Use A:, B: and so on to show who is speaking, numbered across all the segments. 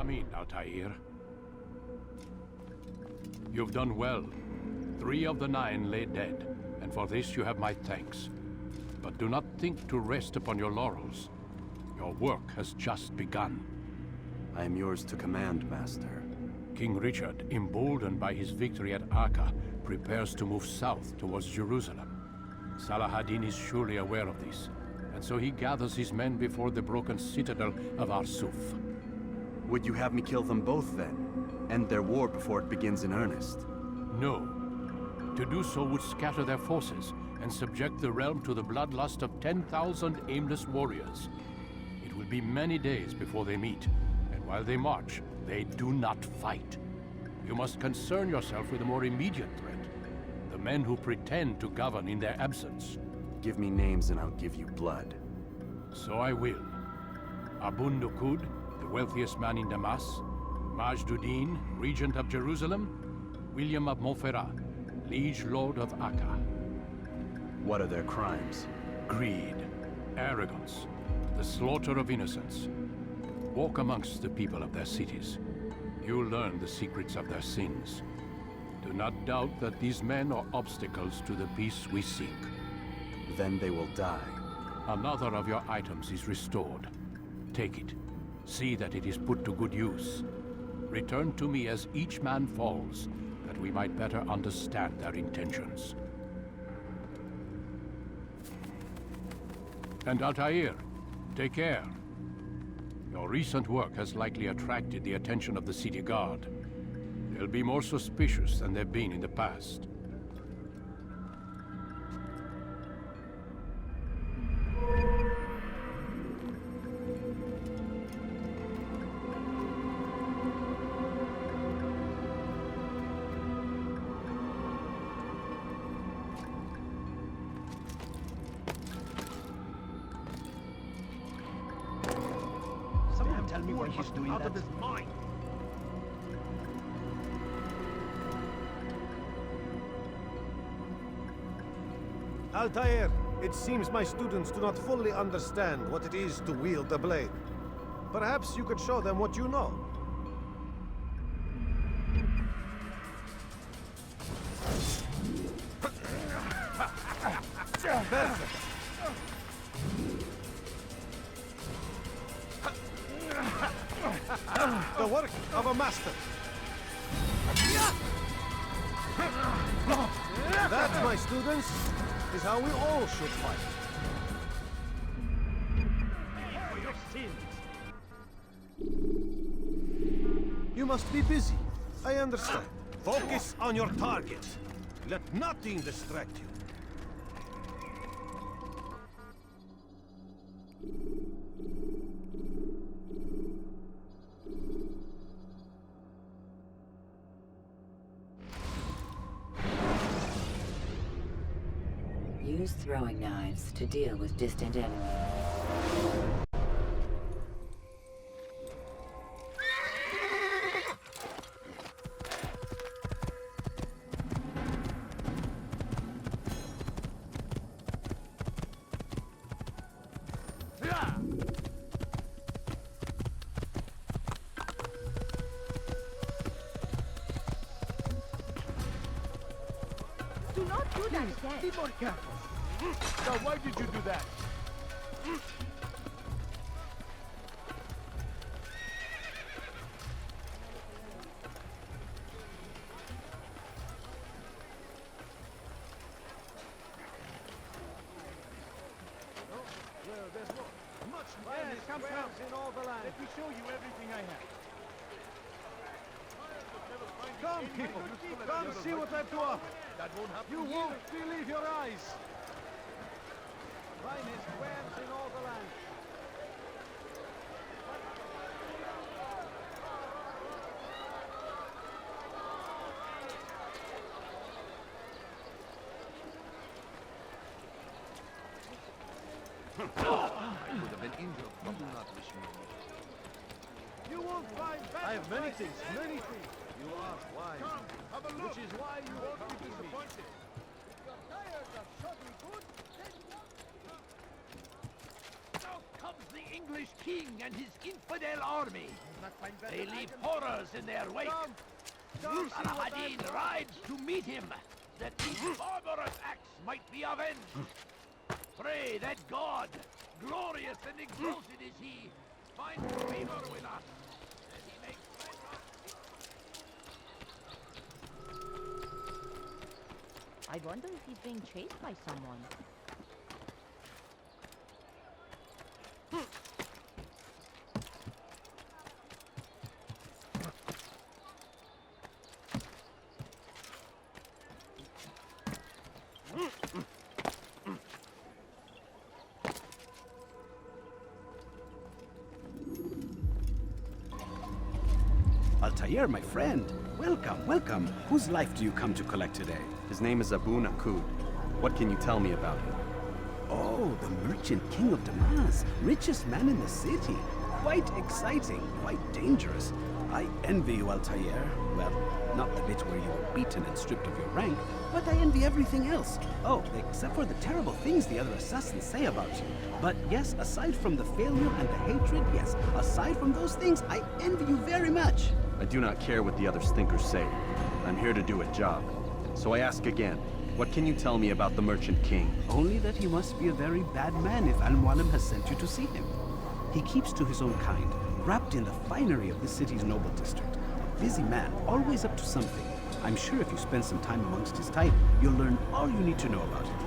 A: Come in, Altair. You've done well. 3 of the 9 lay dead, and for this you have my thanks. But do not think to rest upon your laurels. Your work has just begun.
B: I am yours to command, Master.
A: King Richard, emboldened by his victory at Acre, prepares to move south towards Jerusalem. Saladin is surely aware of this, and so he gathers his men before the broken citadel of Arsuf.
B: Would you have me kill them both then? End their war before it begins in earnest?
A: No. To do so would scatter their forces and subject the realm to the bloodlust of 10,000 aimless warriors. It will be many days before they meet, and while they march, they do not fight. You must concern yourself with a more immediate threat. The men who pretend to govern in their absence.
B: Give me names and I'll give you blood.
A: So I will. Abu Nuqoud, the wealthiest man in Damas. Majduddin, regent of Jerusalem. William of Montferrat, liege lord of Acre.
B: What are their crimes?
A: Greed, arrogance, the slaughter of innocents. Walk amongst the people of their cities. You'll learn the secrets of their sins. Do not doubt that these men are obstacles to the peace we seek.
B: Then they will die.
A: Another of your items is restored. Take it. See that it is put to good use. Return to me as each man falls, that we might better understand their intentions. And Altair, take care. Your recent work has likely attracted the attention of the city guard. They'll be more suspicious than they've been in the past.
C: Someone tell me why he's doing that. Out of his mind.
D: Altair, it seems my students do not fully understand what it is to wield a blade. Perhaps you could show them what you know. Perfect. The work of a master. That, my students, is how we all should fight.
C: For your sins.
D: You must be busy. I understand. Focus on your target. Let nothing distract you.
E: Use throwing knives to deal with distant enemies.
F: Do not do that again.
C: Be more careful. Now, why did you do that?
D: There's more. Much
C: Yes, come
D: in all the land.
C: Let me show you everything I have.
D: Come, people. Come see what I've to offer.
C: That won't happen.
D: You won't believe your eyes. Finest wares in all the land.
C: I would have been injured, but do not wish me.
D: You won't find better.
C: I have many things,
D: many things. You are wise.
C: Come, have a look.
D: Which is why you
C: won't
D: won't
C: be
D: be
C: disappointed.
D: You're tired of shopping good?
C: Now come the English king and his infidel army. They leave horrors in their wake. Saladin rides to meet him, that these barbarous acts might be avenged. Pray that God, glorious and exalted is he, find favor with us, that he may grant us.
F: I wonder if he's being chased by someone.
G: Altair, my friend. Welcome, welcome. Whose life do you come to collect today?
B: His name is Abu Nuqoud. What can you tell me about him?
G: Oh, the merchant king of Damascus. Richest man in the city. Quite exciting, quite dangerous. I envy you, Altair. Well, not the bit where you were beaten and stripped of your rank, but I envy everything else. Oh, except for the terrible things the other assassins say about you. But yes, aside from the failure and the hatred, yes, aside from those things, I envy you very much.
B: I do not care what the others think or say. I'm here to do a job. So I ask again, what can you tell me about the Merchant King?
G: Only that he must be a very bad man if Mualim has sent you to see him. He keeps to his own kind, wrapped in the finery of the city's noble district. A busy man, always up to something. I'm sure if you spend some time amongst his type, you'll learn all you need to know about him.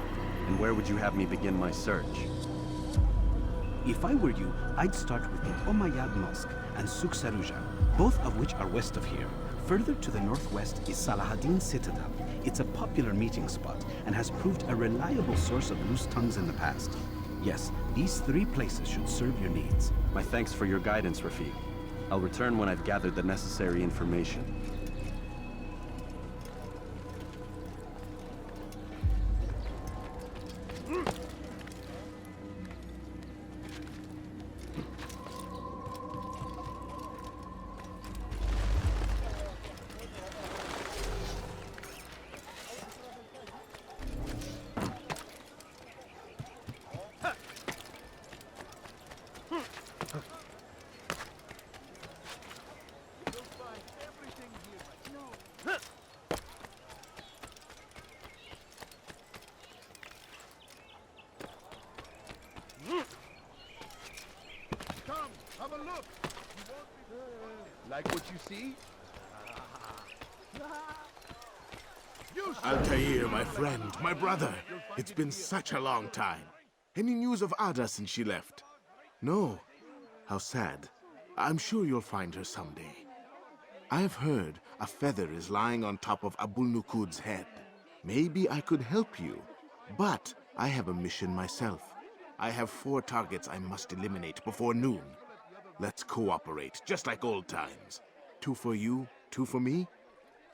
B: And where would you have me begin my search?
G: If I were you, I'd start with the Umayyad Mosque and Souq Saruja, both of which are west of here. Further to the northwest is Salahaddin's Citadel. It's a popular meeting spot and has proved a reliable source of loose tongues in the past. Yes, these three places should serve your needs.
B: My thanks for your guidance, Rafiq. I'll return when I've gathered the necessary information.
C: Like what you see?
H: Altair, my friend, my brother. It's been such a long time. Any news of Ada since she left? No. How sad. I'm sure you'll find her someday. I have heard a feather is lying on top of Abu Nuqoud's head. Maybe I could help you, but I have a mission myself. I have 4 targets I must eliminate before noon. Let's cooperate, just like old times. 2 for you, 2 for me.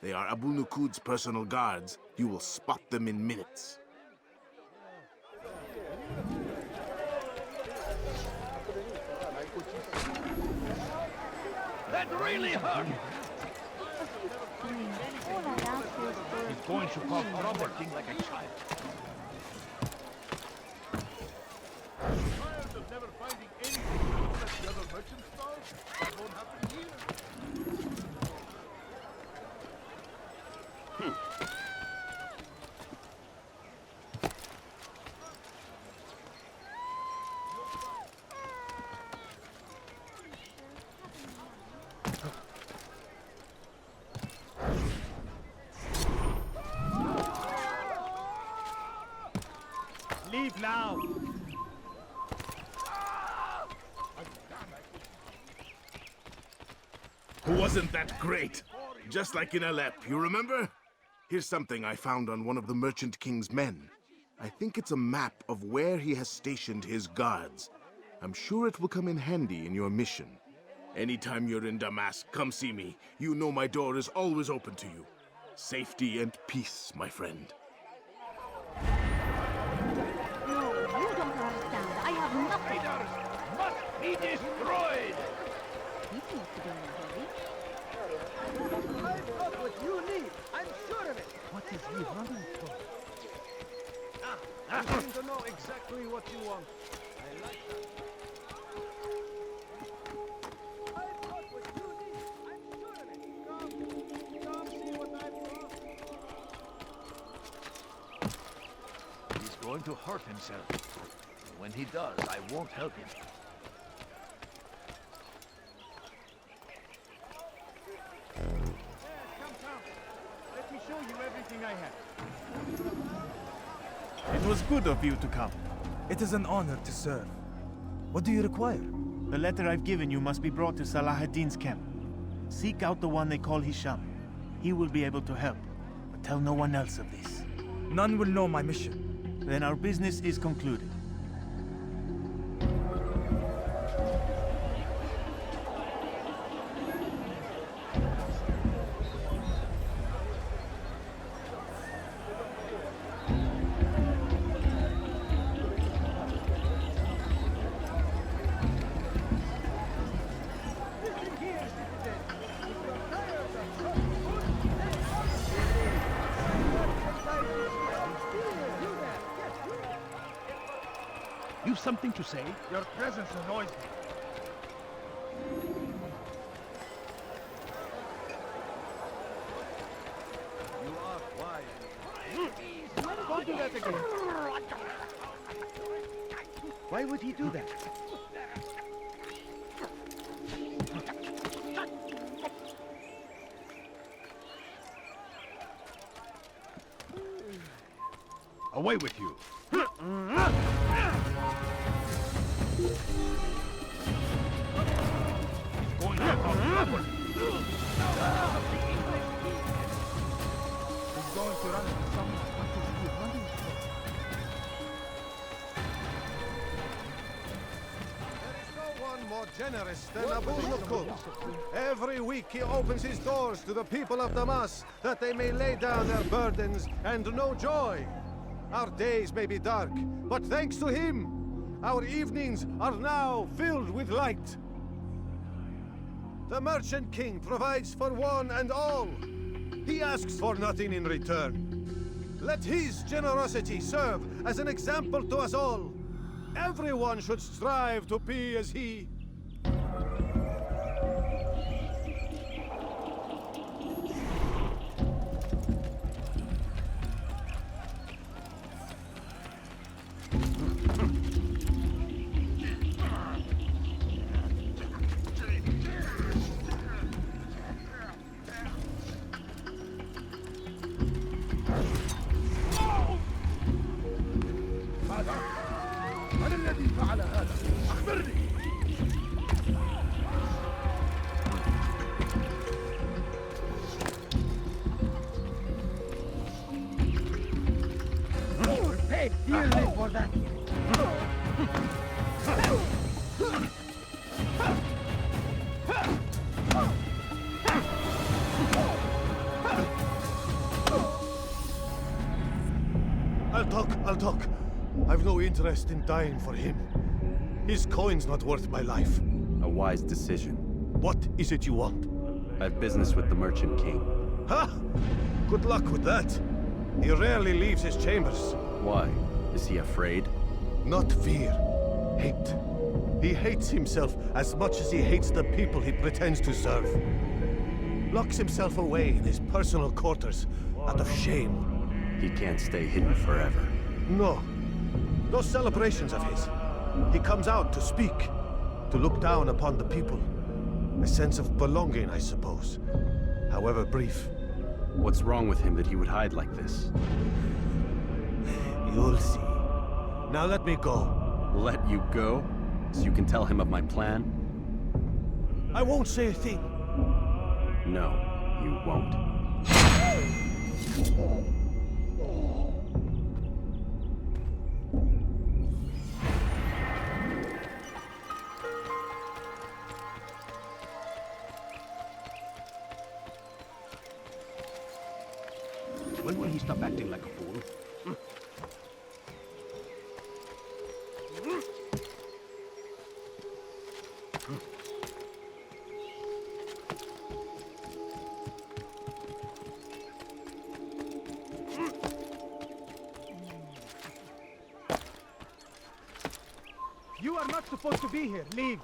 H: They are Abu Nuqoud's personal guards. You will spot them in minutes.
C: That really hurt!
F: All I ask is for...
C: He's going to call Robert like a child.
D: Tired of never finding anything unless the other merchant stalls? That won't happen here. Leave now!
H: Wasn't that great? Just like in Alep, you remember? Here's something I found on one of the Merchant King's men. I think it's a map of where he has stationed his guards. I'm sure it will come in handy in your mission. Anytime you're in Damascus, come see me. You know my door is always open to you. Safety and peace, my friend.
F: No, you don't understand. I have nothing.
C: Raiders must be destroyed!
F: He seems to be in a hurry.
D: I've got what you need. I'm sure of it.
C: What is he running for?
D: I seem to know exactly what you want. I like that.
C: going to hurt himself. When he does, I won't help him.
I: Come. Let me show you everything I have. It was good of you to come.
J: It is an honor to serve. What do you require?
I: The letter I've given you must be brought to Salah ad-Din's camp. Seek out the one they call Hisham. He will be able to help, but tell no one else of this.
J: None will know my mission.
I: Then our business is concluded.
C: You've something to say?
I: Your presence annoys me.
D: You are quiet.
I: Don't do that again. Why would he do that?
C: Away with you! Going to cause trouble.
I: He's going to run into someone. What is he running from?
D: There is no one more generous than Abu Nuqoud. Every week he opens his doors to the people of Damascus that they may lay down their burdens and know joy. Our days may be dark, but thanks to him, our evenings are now filled with light. The Merchant King provides for one and all. He asks for nothing in return. Let his generosity serve as an example to us all. Everyone should strive to be as he.
C: من الذي فعل هذا؟ أخبرني!
K: Paid dearly for that.
D: I'll talk. I've no interest in dying for him. His coin's not worth my life.
B: A wise decision.
D: What is it you want?
B: I have business with the Merchant King.
D: Ha! Good luck with that. He rarely leaves his chambers.
B: Why? Is he afraid?
D: Not fear. Hate. He hates himself as much as he hates the people he pretends to serve. Locks himself away in his personal quarters out of shame.
B: He can't stay hidden forever.
D: No. Those celebrations of his. He comes out to speak, to look down upon the people. A sense of belonging, I suppose. However brief.
B: What's wrong with him that he would hide like this?
D: You'll see. Now let me go.
B: Let you go? So you can tell him of my plan?
D: I won't say a thing.
B: No, you won't.
C: When will he stop acting like a fool?
I: You are not supposed to be here. Leave.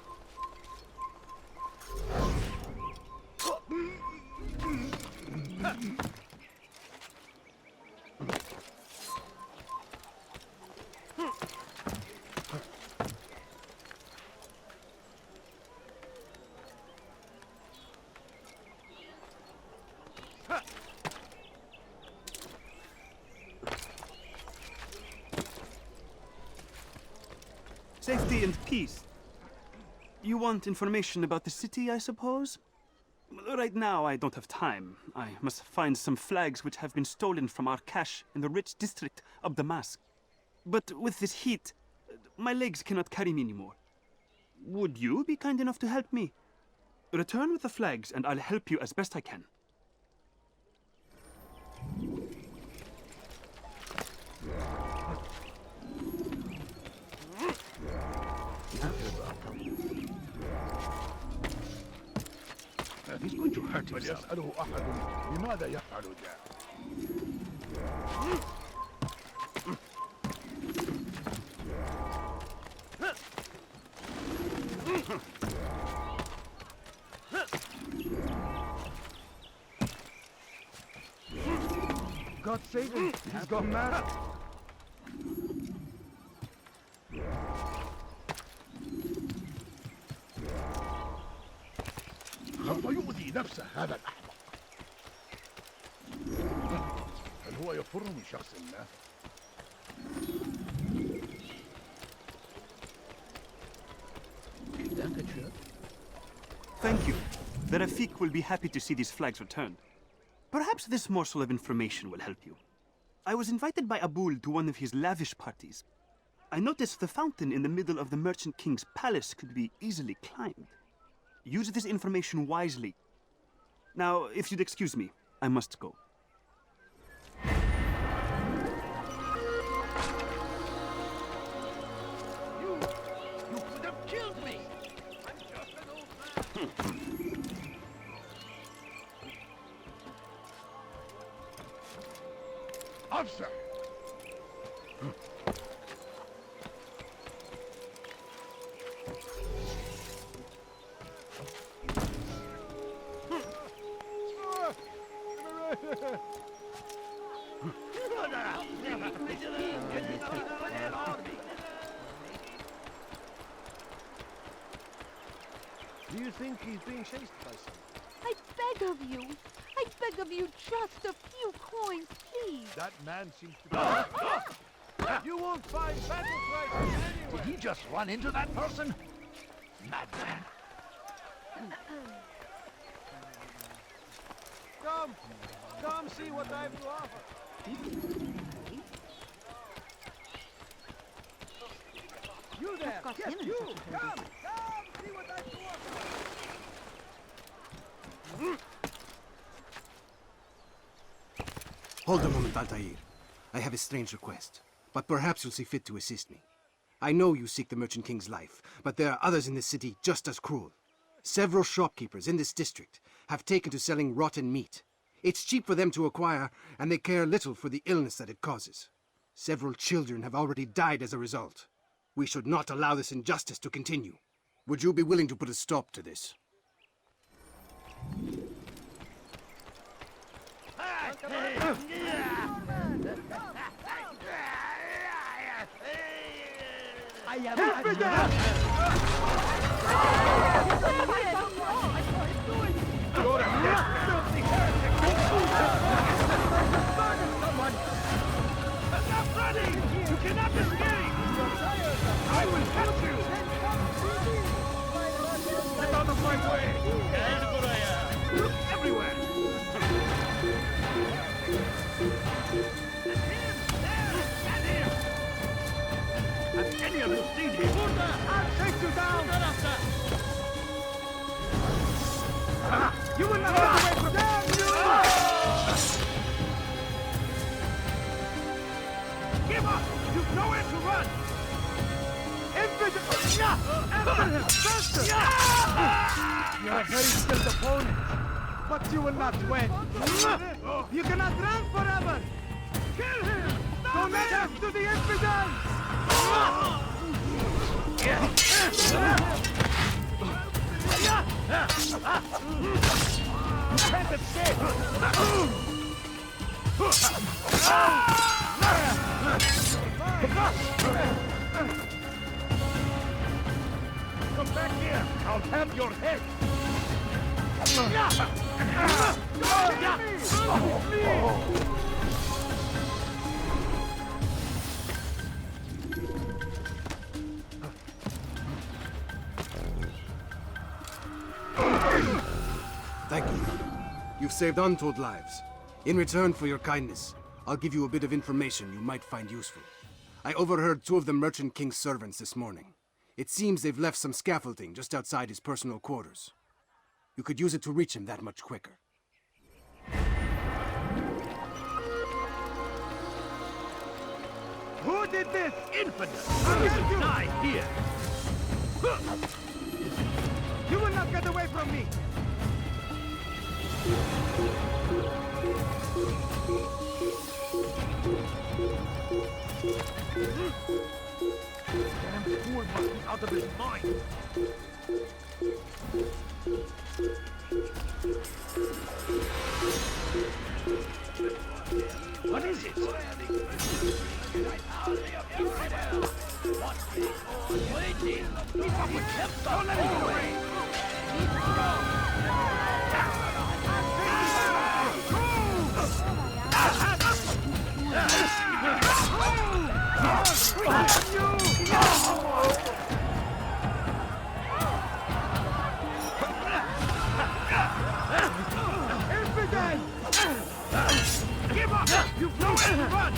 G: Safety and peace. You want information about the city, I suppose? Right now, I don't have time. I must find some flags which have been stolen from our cache in the rich district of Damascus. But with this heat, my legs cannot carry me anymore. Would you be kind enough to help me? Return with the flags, and I'll help you as best I can.
C: He's going to hurt himself.
K: God save him. He's gone mad.
C: سوف يؤذي نفسه هذا الأحمق. هل هو يفر من شخص ما؟
G: Thank you. The Rafiq will be happy to see these flags returned. Perhaps this morsel of information will help you. I was invited by Abul to one of his lavish parties. I noticed the fountain in the middle of the Merchant King's palace could be easily climbed. Use this information wisely. Now, if you'd excuse me, I must go.
C: You could have killed me. I'm just an old man. Officer.
D: Do you think he's being chased by someone?
F: I beg of you, just a few coins, please.
C: That man seems to be...
D: You won't find battle prizes anywhere!
C: Did he just run into that person? Madman.
D: Come see what I have to offer. You there!
F: Got
D: Yes,
F: him in
D: you!
F: such a hurry.
D: Come see what I have to offer.
L: Hold a moment, Altair. I have a strange request, but perhaps you'll see fit to assist me. I know you seek the Merchant King's life, but there are others in this city just as cruel. Several shopkeepers in this district have taken to selling rotten meat. It's cheap for them to acquire, and they care little for the illness that it causes. Several children have already died as a result. We should not allow this injustice to continue. Would you be willing to put a stop to this?
K: I am
C: Stop running! You cannot escape! I will catch you! Get out of my way! Look everywhere! Stand here! Have any of you seen him?
K: I'll take you down! You will not get away from them!
C: Give up! You've nowhere to run!
K: Faster! You're a very skilled opponent, but you will not win. You cannot run forever! Kill him! Donate to the infidels!
C: You can't escape! Come back here! I'll have your head!
L: Thank you. You've saved untold lives. In return for your kindness, I'll give you a bit of information you might find useful. I overheard two of the Merchant King's servants this morning. It seems they've left some scaffolding just outside his personal quarters. You could use it to reach him that much quicker.
C: Who did this? Infidel! How did you die here?
K: You will not get away from me!
C: Damn fool must be out of his mind! What is it? Waiting! Don't let me get away! Give up! You've nowhere to run!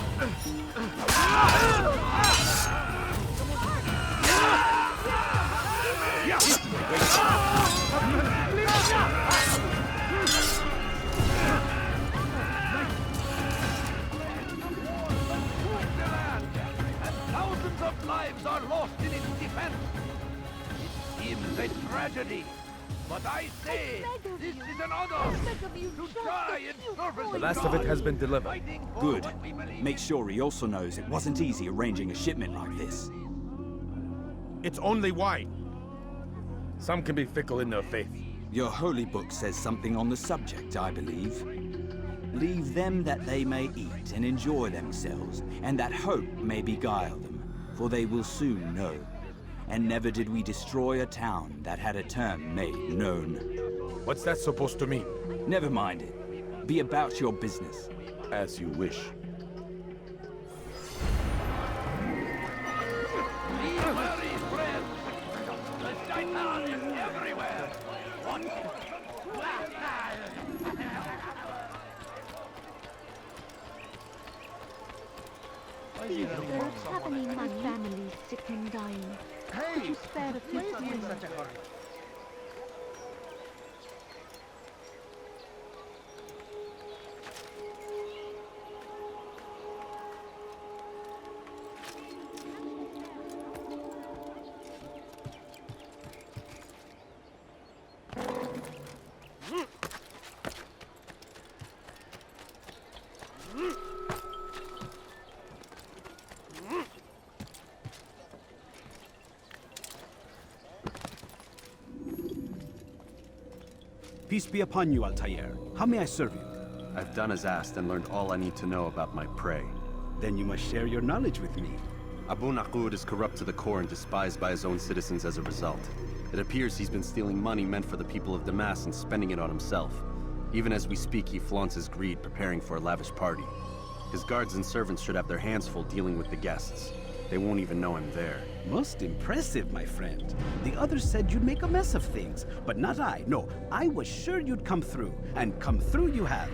C: Thousands of lives are lost in its defense. It seems a tragedy. But I say, this is an honor to try and service
M: The last of it has been delivered.
N: Good. Make sure he also knows it wasn't easy arranging a shipment like this.
M: It's only wine. Some can be fickle in their faith.
N: Your holy book says something on the subject, I believe. Leave them that they may eat and enjoy themselves, and that hope may beguile them, for they will soon know. And never did we destroy a town that had a term made known.
M: What's that supposed to mean?
N: Never mind it. Be about your business.
B: As you wish.
C: Be wary, friends. The shaitan is everywhere. Watch it.
F: Please, sir, have any my family sick and dying. Could you spare a few coins?
G: Peace be upon you, Altair. How may I serve you?
B: I've done as asked and learned all I need to know about my prey.
G: Then you must share your knowledge with me.
B: Abu Nuqoud is corrupt to the core and despised by his own citizens as a result. It appears he's been stealing money meant for the people of Damascus and spending it on himself. Even as we speak, he flaunts his greed, preparing for a lavish party. His guards and servants should have their hands full dealing with the guests. They won't even know I'm there.
G: Most impressive, my friend. The others said you'd make a mess of things, but not I. No, I was sure you'd come through, and come through you have.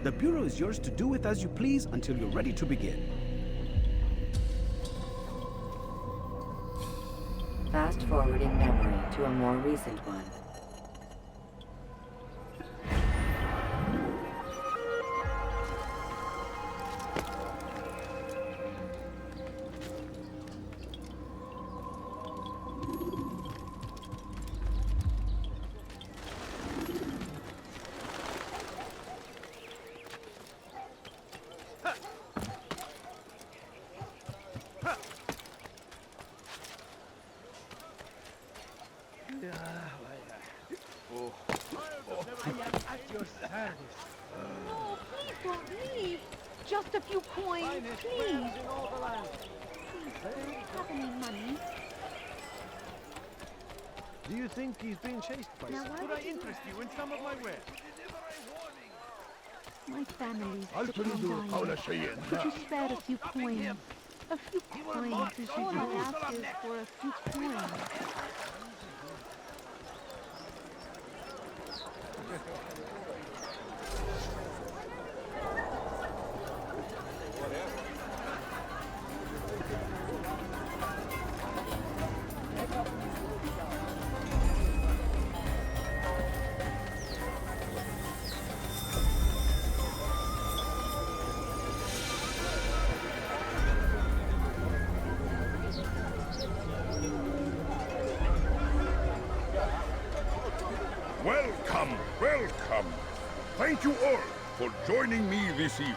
G: The Bureau is yours to do with as you please until you're ready to begin.
E: Fast-forwarding memory to a more recent one.
K: I am at your service.
F: No, please don't leave. Just a few coins, please. Please, sir, have any money?
D: Do you think he's being chased by
F: Now,
D: someone?
K: Could I interest you in some of my wares?
F: My family's sick and dying. Could you spare a few coins? A few coins is all I ask is for a few coins.
O: Welcome, welcome. Thank you all for joining me this evening.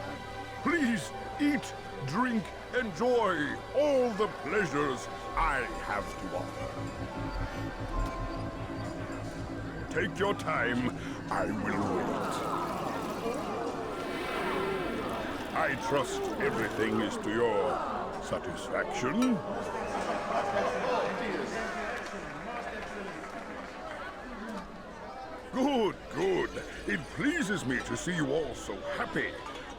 O: Please eat, drink, enjoy all the pleasures I have to offer. Take your time, I will wait. I trust everything is to your satisfaction. Good, good. It pleases me to see you all so happy.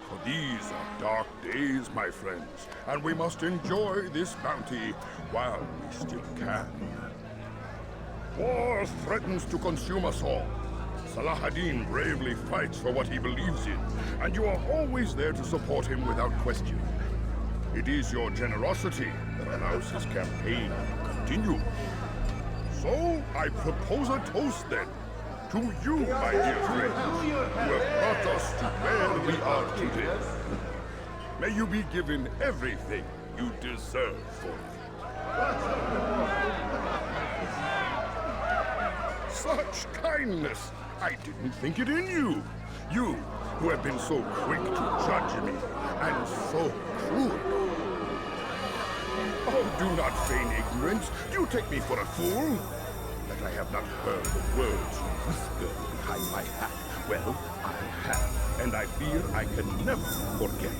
O: For these are dark days, my friends, and we must enjoy this bounty while we still can. War threatens to consume us all. Salah ad-Din bravely fights for what he believes in, and you are always there to support him without question. It is your generosity that allows his campaign to continue. So, I propose a toast then. To you, my dear friends, who have brought us to where we are today. May you be given everything you deserve for it. Such kindness! I didn't think it in you. You, who have been so quick to judge me, and so cruel. Oh, do not feign ignorance. Do you take me for a fool? That I have not heard the words you whispered behind my hat. Well, I have, and I fear I can never forget.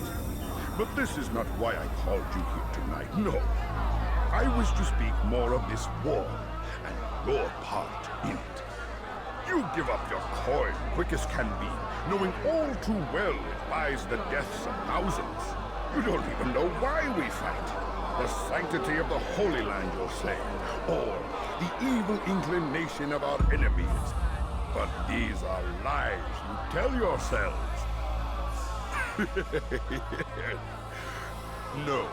O: But this is not why I called you here tonight, no. I wish to speak more of this war, and your part in it. You give up your coin quick as can be, knowing all too well it buys the deaths of thousands. You don't even know why we fight. The sanctity of the Holy Land, you'll say, or the evil inclination of our enemies. But these are lies you tell yourselves. No,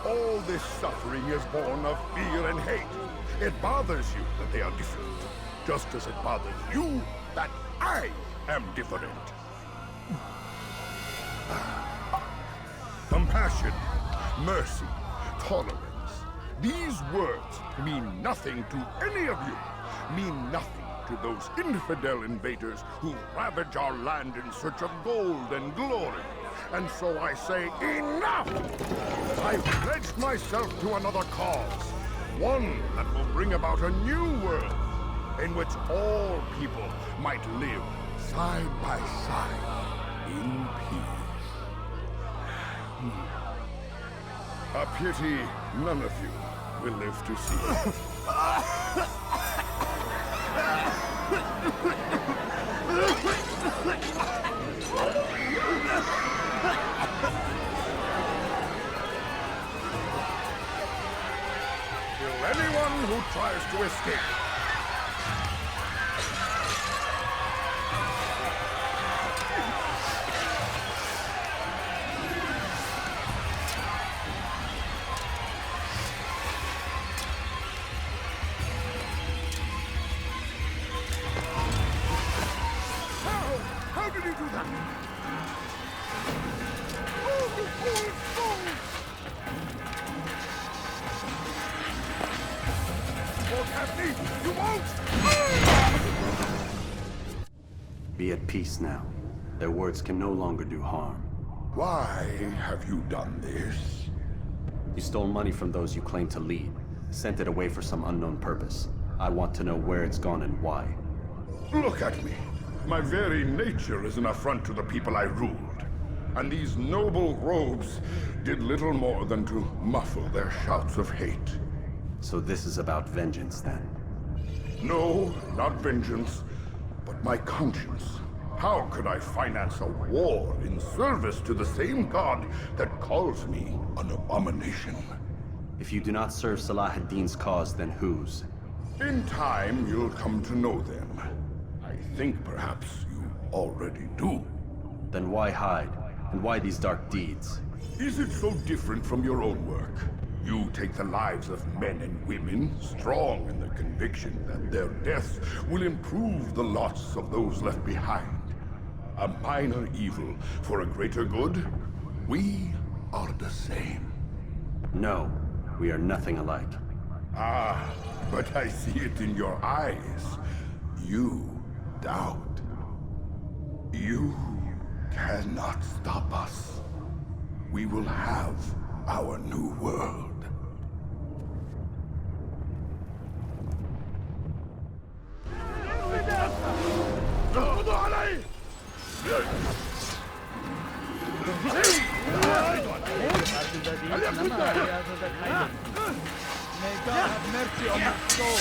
O: all this suffering is born of fear and hate. It bothers you that they are different, just as it bothers you that I am different. Compassion, mercy, tolerance. These words mean nothing to any of you. Mean nothing to those infidel invaders who ravage our land in search of gold and glory. And so I say, enough! I've pledged myself to another cause. One that will bring about a new world in which all people might live side by side in peace. A pity none of you will live to see it. Kill anyone who tries to escape. How did he do that? Oh, you fool! Won't have me! You won't!
B: Be at peace now. Their words can no longer do harm.
O: Why have you done this?
B: You stole money from those you claim to lead. Sent it away for some unknown purpose. I want to know where it's gone and why.
O: Look at me. My very nature is an affront to the people I ruled. And these noble robes did little more than to muffle their shouts of hate.
B: So this is about vengeance, then?
O: No, not vengeance, but my conscience. How could I finance a war in service to the same god that calls me an abomination?
B: If you do not serve Salah ad-Din's cause, then whose?
O: In time, you'll come to know them. I think perhaps you already do.
B: Then why hide? And why these dark deeds?
O: Is it so different from your own work? You take the lives of men and women, strong in the conviction that their deaths will improve the lots of those left behind. A minor evil for a greater good? We are the same.
B: No, we are nothing alike.
O: Ah, but I see it in your eyes. You doubt. You cannot stop us. We will have our new world.
K: May God have mercy on my soul.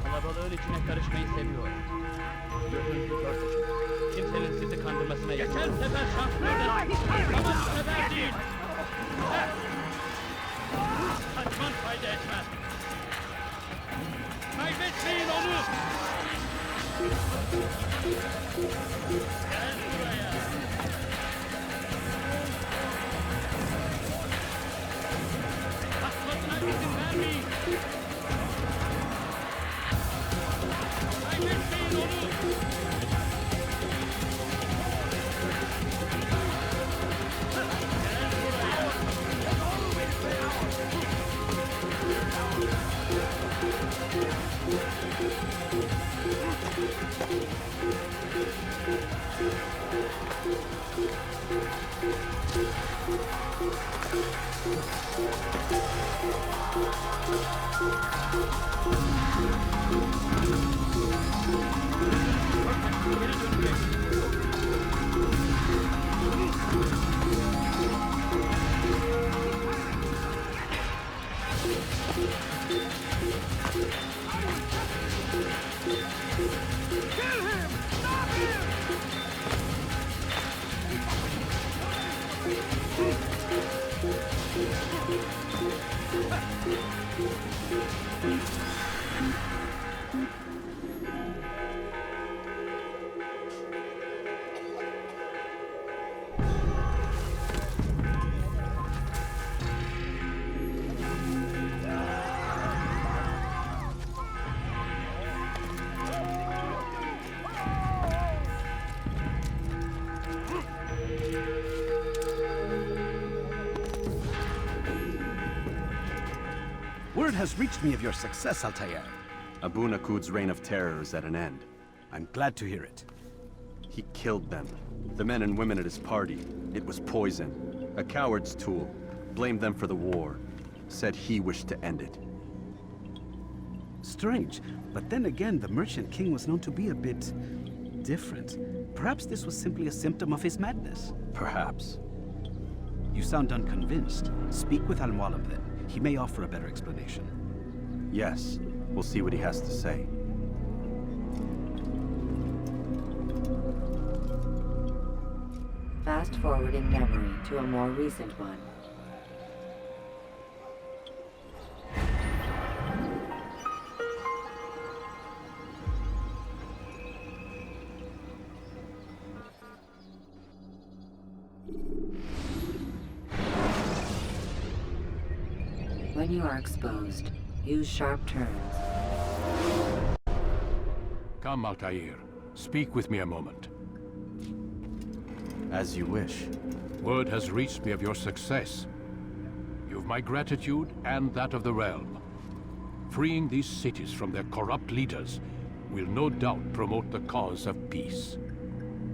P: Kalabalığın içine karışmayı seviyor. Gözünüzü kör tutun. Kimsenin sizi kandırmasına geçen sefer şanslıydın. Ama bu sefer değil. Kaçman fayda etmez. Kaybetmeyin onu. Gel buraya. Kaçmasına izin vermeyin. Kaybetmeyin onu.
G: Word has reached me of your success, Altair.
B: Abu Nuqoud's reign of terror is at an end.
G: I'm glad to hear it.
B: He killed them. The men and women at his party. It was poison. A coward's tool. Blamed them for the war. Said he wished to end it.
G: Strange, but then again, the Merchant King was known to be a bit different. Perhaps this was simply a symptom of his madness.
B: Perhaps.
G: You sound unconvinced. Speak with Mualim then. He may offer a better explanation.
B: Yes. We'll see what he has to say.
E: Fast-forwarding memory to a more recent one. When you are exposed, use sharp turns.
A: Come, Altair. Speak with me a moment.
B: As you wish.
A: Word has reached me of your success. You've my gratitude and that of the realm. Freeing these cities from their corrupt leaders will no doubt promote the cause of peace.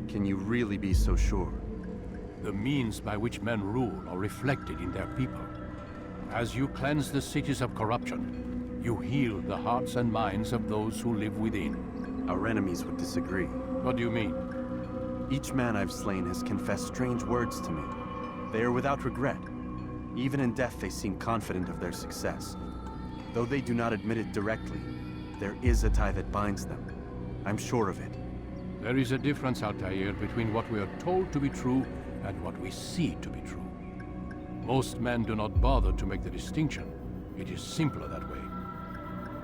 B: Can you really be so sure?
A: The means by which men rule are reflected in their people. As you cleanse the cities of corruption, you heal the hearts and minds of those who live within.
B: Our enemies would disagree.
A: What do you mean?
B: Each man I've slain has confessed strange words to me. They are without regret. Even in death they seem confident of their success. Though they do not admit it directly, there is a tie that binds them. I'm sure of it.
A: There is a difference, Altair, between what we are told to be true and what we see to be true. Most men do not bother to make the distinction. It is simpler that way.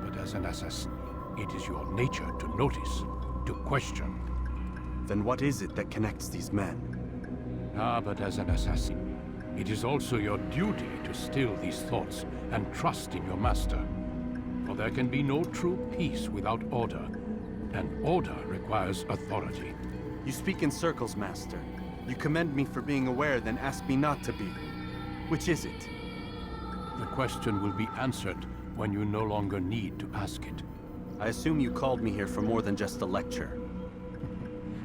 A: But as an assassin, it is your nature to notice, to question.
B: Then what is it that connects these men?
A: But as an assassin, it is also your duty to still these thoughts and trust in your master. For there can be no true peace without order, and order requires authority.
B: You speak in circles, Master. You commend me for being aware, then ask me not to be. Which is it?
A: The question will be answered when you no longer need to ask it.
B: I assume you called me here for more than just a lecture.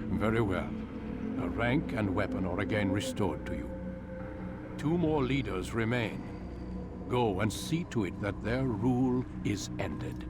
A: Very well. A rank and weapon are again restored to you. 2 more leaders remain. Go and see to it that their rule is ended.